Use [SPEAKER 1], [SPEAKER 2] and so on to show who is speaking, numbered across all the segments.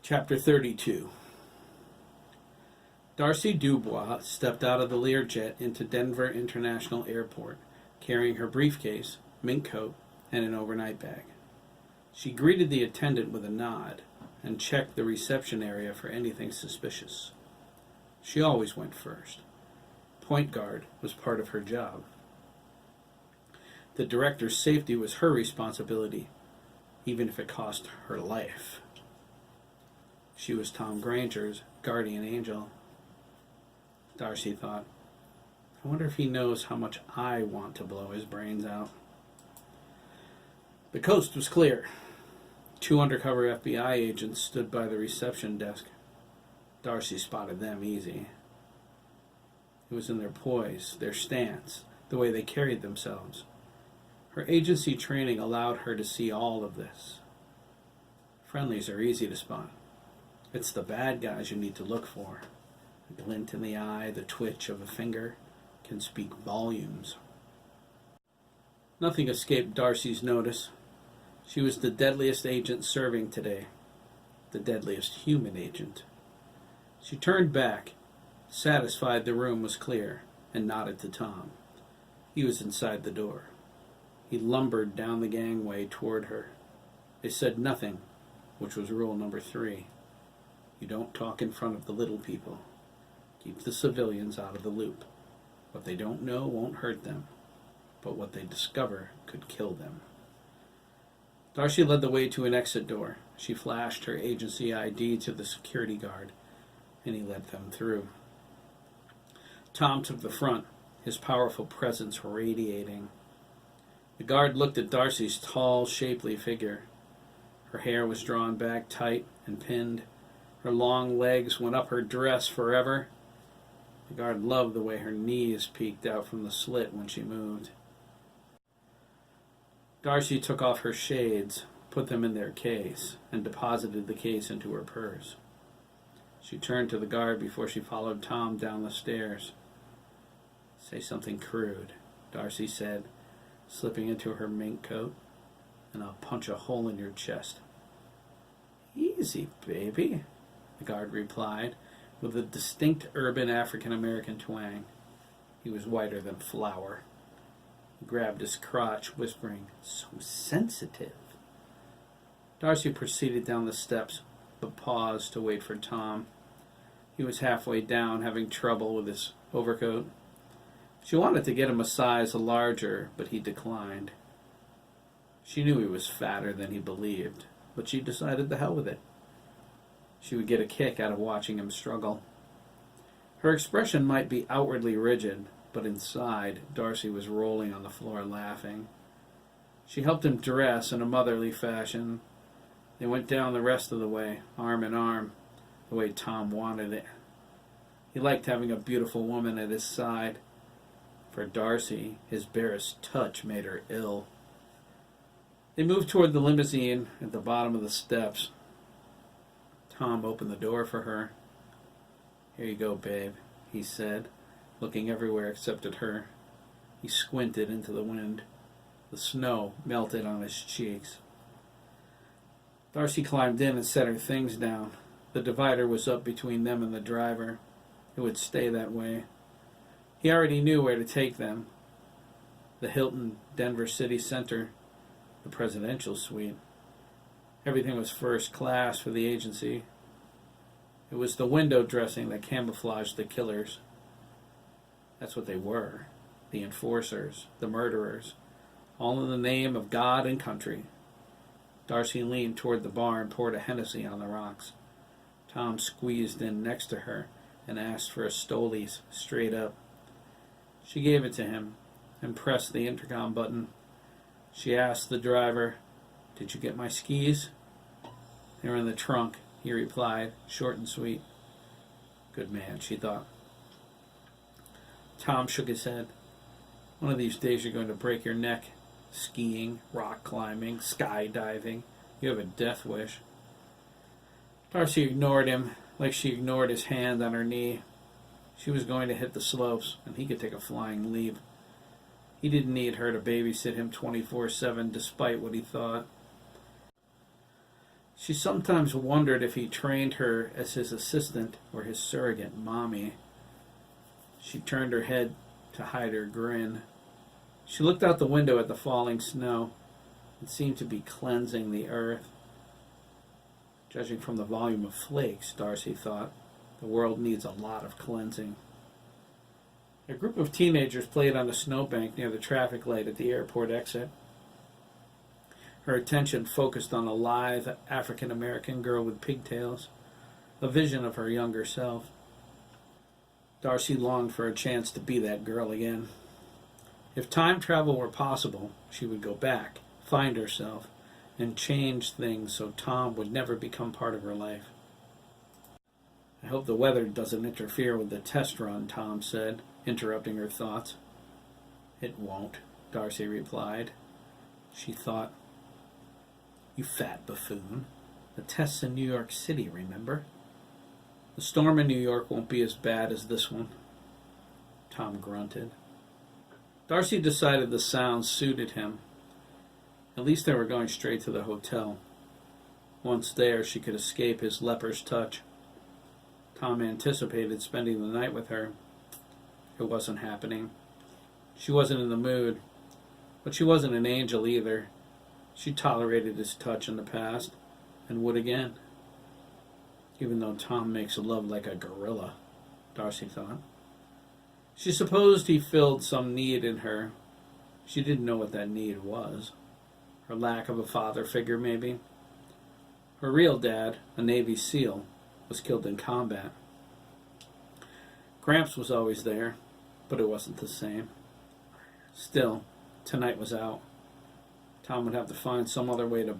[SPEAKER 1] Chapter 32. Darcy Dubois stepped out of the Learjet into Denver International Airport, carrying her briefcase, mink coat, and an overnight bag. She greeted the attendant with a nod and checked the reception area for anything suspicious. She always went first. Point guard was part of her job. The director's safety was her responsibility, even if it cost her life. She was Tom Granger's guardian angel. Darcy thought, I wonder if he knows how much I want to blow his brains out. The coast was clear. 2 undercover FBI agents stood by the reception desk. Darcy spotted them easy. It was in their poise, their stance, the way they carried themselves. Her agency training allowed her to see all of this. Friendlies are easy to spot. It's the bad guys you need to look for. A glint in the eye, the twitch of a finger can speak volumes. Nothing escaped Darcy's notice. She was the deadliest agent serving today. The deadliest human agent. She turned back, satisfied the room was clear, and nodded to Tom. He was inside the door. He lumbered down the gangway toward her. They said nothing, which was rule number 3. You don't talk in front of the little people. Keep the civilians out of the loop. What they don't know won't hurt them, but what they discover could kill them. Darcy led the way to an exit door. She flashed her agency ID to the security guard, and he led them through. Tom took the front, his powerful presence radiating. The guard looked at Darcy's tall, shapely figure. Her hair was drawn back tight and pinned. Her long legs went up her dress forever. The guard loved the way her knees peeked out from the slit when she moved. Darcy took off her shades, put them in their case, and deposited the case into her purse. She turned to the guard before she followed Tom down the stairs. Say something crude, Darcy said, slipping into her mink coat, and I'll punch a hole in your chest. Easy, baby, the guard replied, with a distinct urban African-American twang. He was whiter than flour. He grabbed his crotch, whispering, so sensitive. Darcy proceeded down the steps, but paused to wait for Tom. He was halfway down, having trouble with his overcoat. She wanted to get him a size larger, but he declined. She knew he was fatter than he believed, but she decided to hell with it. She would get a kick out of watching him struggle. Her expression might be outwardly rigid, but inside, Darcy was rolling on the floor laughing. She helped him dress in a motherly fashion. They went down the rest of the way, arm in arm, the way Tom wanted it. He liked having a beautiful woman at his side. For Darcy, his barest touch made her ill. They moved toward the limousine at the bottom of the steps. Tom opened the door for her. Here you go, babe, he said, looking everywhere except at her. He squinted into the wind. The snow melted on his cheeks. Darcy climbed in and set her things down. The divider was up between them and the driver. It would stay that way. He already knew where to take them. The Hilton Denver City Center, the presidential suite. Everything was first class for the agency. It was the window dressing that camouflaged the killers. That's what they were. The enforcers, the murderers, all in the name of God and country. Darcy leaned toward the bar and poured a Hennessy on the rocks. Tom squeezed in next to her and asked for a Stolies straight up. She gave it to him and pressed the intercom button. She asked the driver, Did you get my skis? They were in the trunk, he replied, short and sweet. Good man, she thought. Tom shook his head. One of these days you're going to break your neck. Skiing, rock climbing, skydiving. You have a death wish. Darcy ignored him, like she ignored his hand on her knee. She was going to hit the slopes, and he could take a flying leap. He didn't need her to babysit him 24/7, despite what he thought. She sometimes wondered if he trained her as his assistant or his surrogate mommy. She turned her head to hide her grin. She looked out the window at the falling snow. It seemed to be cleansing the earth. Judging from the volume of flakes, Darcy thought, the world needs a lot of cleansing. A group of teenagers played on a snowbank near the traffic light at the airport exit. Her attention focused on a lithe African-American girl with pigtails, a vision of her younger self. Darcy longed for a chance to be that girl again. If time travel were possible, she would go back, find herself, and change things so Tom would never become part of her life. I hope the weather doesn't interfere with the test run, Tom said, interrupting her thoughts. It won't, Darcy replied. She thought, you fat buffoon. The test's in New York City, remember? The storm in New York won't be as bad as this one. Tom grunted. Darcy decided the sounds suited him. At least they were going straight to the hotel. Once there, she could escape his leper's touch. Tom anticipated spending the night with her. It wasn't happening. She wasn't in the mood, but she wasn't an angel either. She tolerated his touch in the past, and would again. Even though Tom makes love like a gorilla, Darcy thought. She supposed he filled some need in her. She didn't know what that need was. Her lack of a father figure, maybe. Her real dad, a Navy SEAL, was killed in combat. Gramps was always there, but it wasn't the same. Still, tonight was out. Tom would have to find some other way to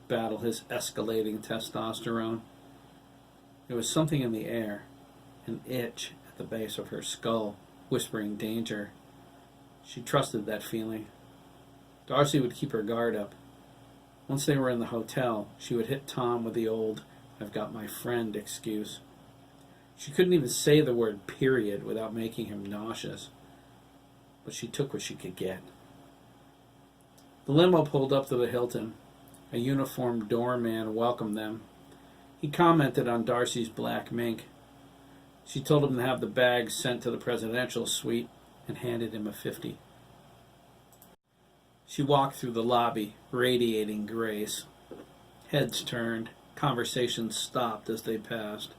[SPEAKER 1] battle his escalating testosterone. There was something in the air, an itch at the base of her skull, whispering danger. She trusted that feeling. Darcy would keep her guard up. Once they were in the hotel, she would hit Tom with the old, I've got my friend excuse. She couldn't even say the word period without making him nauseous. But she took what she could get. The limo pulled up to the Hilton. A uniformed doorman welcomed them. He commented on Darcy's black mink. She told him to have the bags sent to the presidential suite and handed him a 50. She walked through the lobby, radiating grace. Heads turned. Conversations stopped as they passed.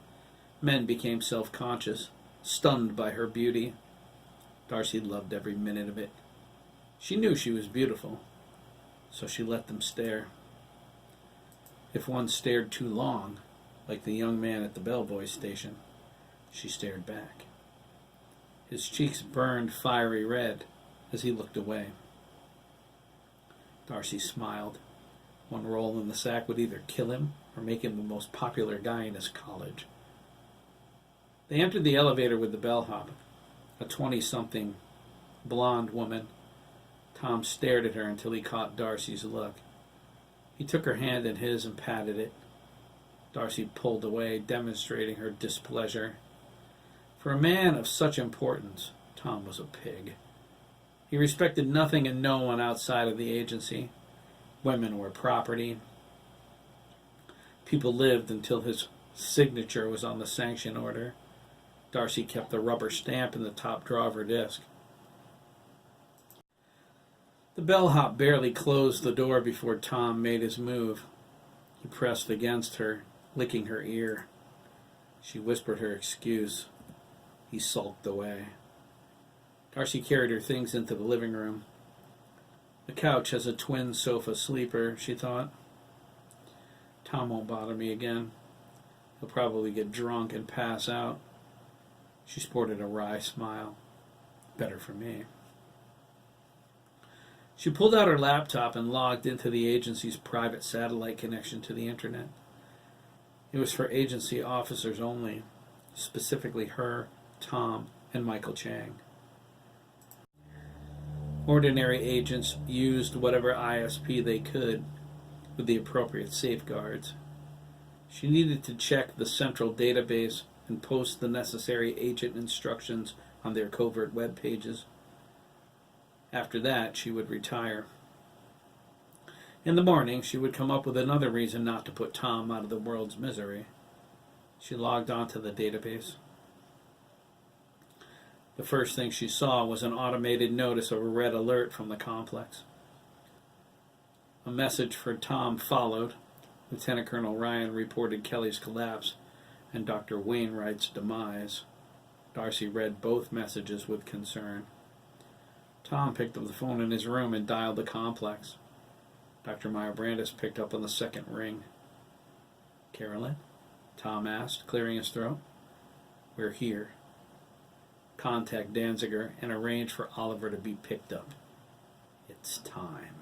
[SPEAKER 1] Men became self-conscious, stunned by her beauty. Darcy loved every minute of it. She knew she was beautiful, so she let them stare. If one stared too long, like the young man at the bellboy station, she stared back. His cheeks burned fiery red as he looked away. Darcy smiled. One roll in the sack would either kill him or make him the most popular guy in his college. They entered the elevator with the bellhop, a 20-something blonde woman. Tom stared at her until he caught Darcy's look. He took her hand in his and patted it. Darcy pulled away, demonstrating her displeasure. For a man of such importance, Tom was a pig. He respected nothing and no one outside of the agency. Women were property. People lived until his signature was on the sanction order. Darcy kept the rubber stamp in the top drawer of her desk. The bellhop barely closed the door before Tom made his move. He pressed against her, licking her ear. She whispered her excuse. He sulked away. Darcy carried her things into the living room. The couch has a twin sofa sleeper, she thought. Tom won't bother me again. He'll probably get drunk and pass out. She sported a wry smile. Better for me. She pulled out her laptop and logged into the agency's private satellite connection to the internet. It was for agency officers only, specifically her, Tom, and Michael Chang. Ordinary agents used whatever ISP they could with the appropriate safeguards. She needed to check the central database and post the necessary agent instructions on their covert web pages. After that, she would retire. In the morning, she would come up with another reason not to put Tom out of the world's misery. She logged onto the database. The first thing she saw was an automated notice of a red alert from the complex. A message for Tom followed. Lieutenant Colonel Ryan reported Kelly's collapse and Dr. Wainwright's demise. Darcy read both messages with concern. Tom picked up the phone in his room and dialed the complex. Dr. Meyer-Brandis picked up on the second ring. "Carolyn?" Tom asked, clearing his throat. "We're here. Contact Danziger and arrange for Oliver to be picked up. It's time."